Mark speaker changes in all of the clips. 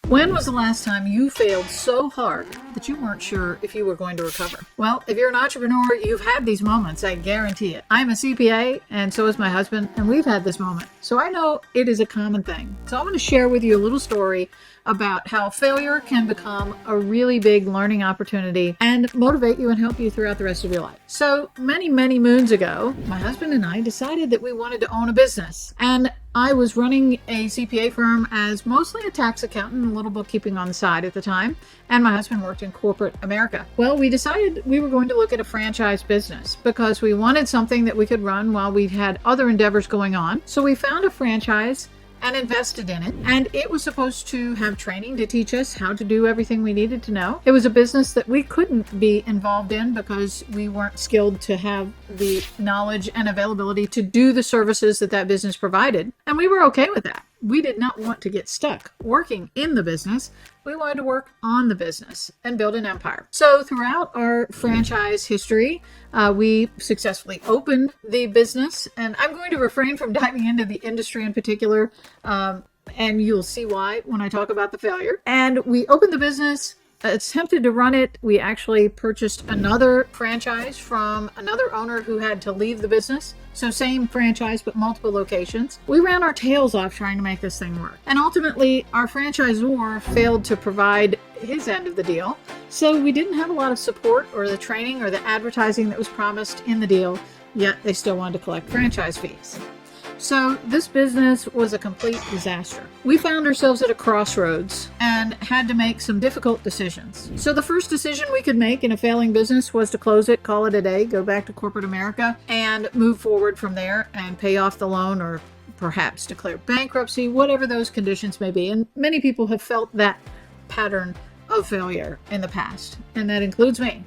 Speaker 1: When was the last time you failed so hard that you weren't sure if you were going to recover? Well, if you're an entrepreneur, you've had these moments, I guarantee it. I'm a CPA, and so is my husband, and we've had this moment. So I know it is a common thing. So I'm going to share with you a little story about how failure can become a really big learning opportunity and motivate you and help you throughout the rest of your life. So many moons ago, my husband and I decided that we wanted to own a business. And I was running a CPA firm as mostly a tax accountant and a little bookkeeping on the side at the time. And my husband worked in corporate America. Well, we decided we were going to look at a franchise business because we wanted something that we could run while we had other endeavors going on. So we found a franchise and invested in it. And it was supposed to have training to teach us how to do everything we needed to know. It was a business that we couldn't be involved in because we weren't skilled to have the knowledge and availability to do the services that business provided. And we were okay with that. We did not want to get stuck working in the business. We wanted to work on the business and build an empire. So throughout our franchise history, we successfully opened the business. And I'm going to refrain from diving into the industry in particular. And you'll see why when I talk about the failure. And we opened the business, attempted to run it. We actually purchased another franchise from another owner who had to leave the business. So same franchise, but multiple locations. We ran our tails off trying to make this thing work. And ultimately, our franchisor failed to provide his end of the deal. So we didn't have a lot of support or the training or the advertising that was promised in the deal, yet they still wanted to collect franchise fees. So this business was a complete disaster. We found ourselves at a crossroads and had to make some difficult decisions. So the first decision we could make in a failing business was to close it, call it a day, go back to corporate America, and move forward from there and pay off the loan or perhaps declare bankruptcy, whatever those conditions may be. And many people have felt that pattern of failure in the past, and that includes me.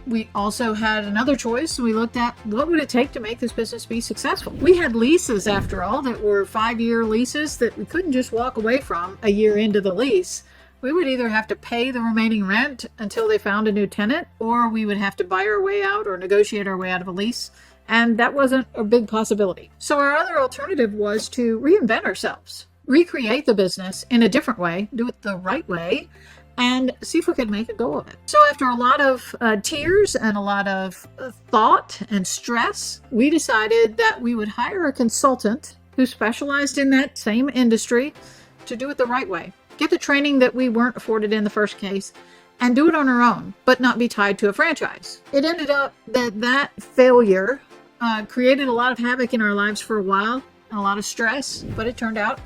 Speaker 1: We also had another choice. We looked at what would it take to make this business be successful. We had leases, after all, that were 5-year leases that we couldn't just walk away from a year into the lease. We would either have to pay the remaining rent until they found a new tenant, or we would have to buy our way out or negotiate our way out of a lease. And that wasn't a big possibility. So our other alternative was to reinvent ourselves, recreate the business in a different way, do it the right way, and see if we could make a go of it. So after a lot of tears and a lot of thought and stress, we decided that we would hire a consultant who specialized in that same industry to do it the right way. Get the training that we weren't afforded in the first case and do it on our own, but not be tied to a franchise. It ended up that failure created a lot of havoc in our lives for a while and a lot of stress, but it turned out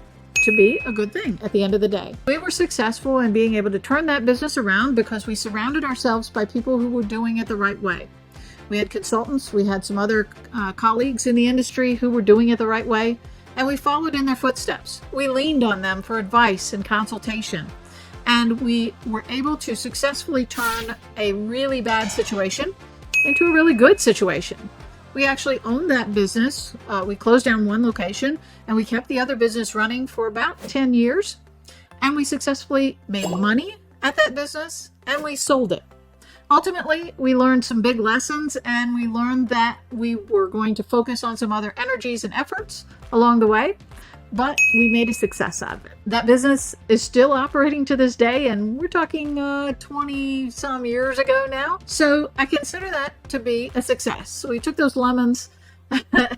Speaker 1: to be a good thing at the end of the day. We were successful in being able to turn that business around because we surrounded ourselves by people who were doing it the right way. We had consultants, we had some other colleagues in the industry who were doing it the right way, and we followed in their footsteps. We leaned on them for advice and consultation, and we were able to successfully turn a really bad situation into a really good situation. We actually owned that business. We closed down one location and we kept the other business running for about 10 years. And we successfully made money at that business and we sold it. Ultimately, we learned some big lessons and we learned that we were going to focus on some other energies and efforts along the way. But we made a success out of it. That business is still operating to this day, and we're talking 20 some years ago now. So I consider that to be a success. So we took those lemons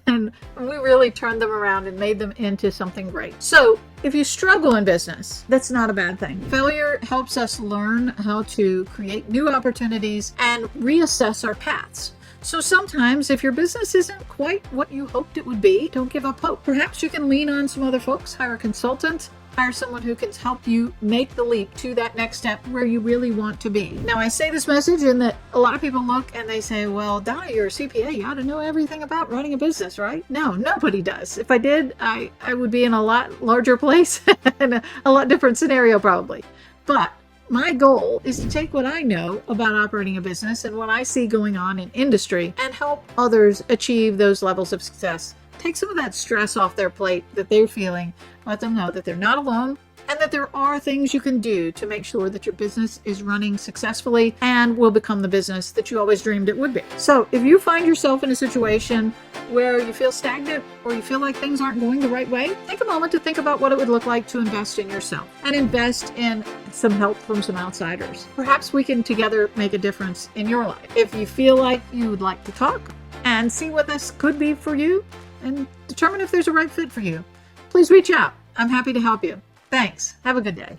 Speaker 1: and we really turned them around and made them into something great. So if you struggle in business, that's not a bad thing. Failure helps us learn how to create new opportunities and reassess our paths. So sometimes if your business isn't quite what you hoped it would be, don't give up hope. Perhaps you can lean on some other folks, hire a consultant, hire someone who can help you make the leap to that next step where you really want to be. Now, I say this message in that a lot of people look and they say, well, Donna, you're a CPA. You ought to know everything about running a business, right? No, nobody does. If I did, I would be in a lot larger place and a lot different scenario probably. But my goal is to take what I know about operating a business and what I see going on in industry and help others achieve those levels of success. Take some of that stress off their plate that they're feeling. Let them know that they're not alone, and that there are things you can do to make sure that your business is running successfully and will become the business that you always dreamed it would be. So if you find yourself in a situation where you feel stagnant or you feel like things aren't going the right way, take a moment to think about what it would look like to invest in yourself and invest in some help from some outsiders. Perhaps we can together make a difference in your life. If you feel like you would like to talk and see what this could be for you and determine if there's a right fit for you, please reach out. I'm happy to help you. Thanks. Have a good day.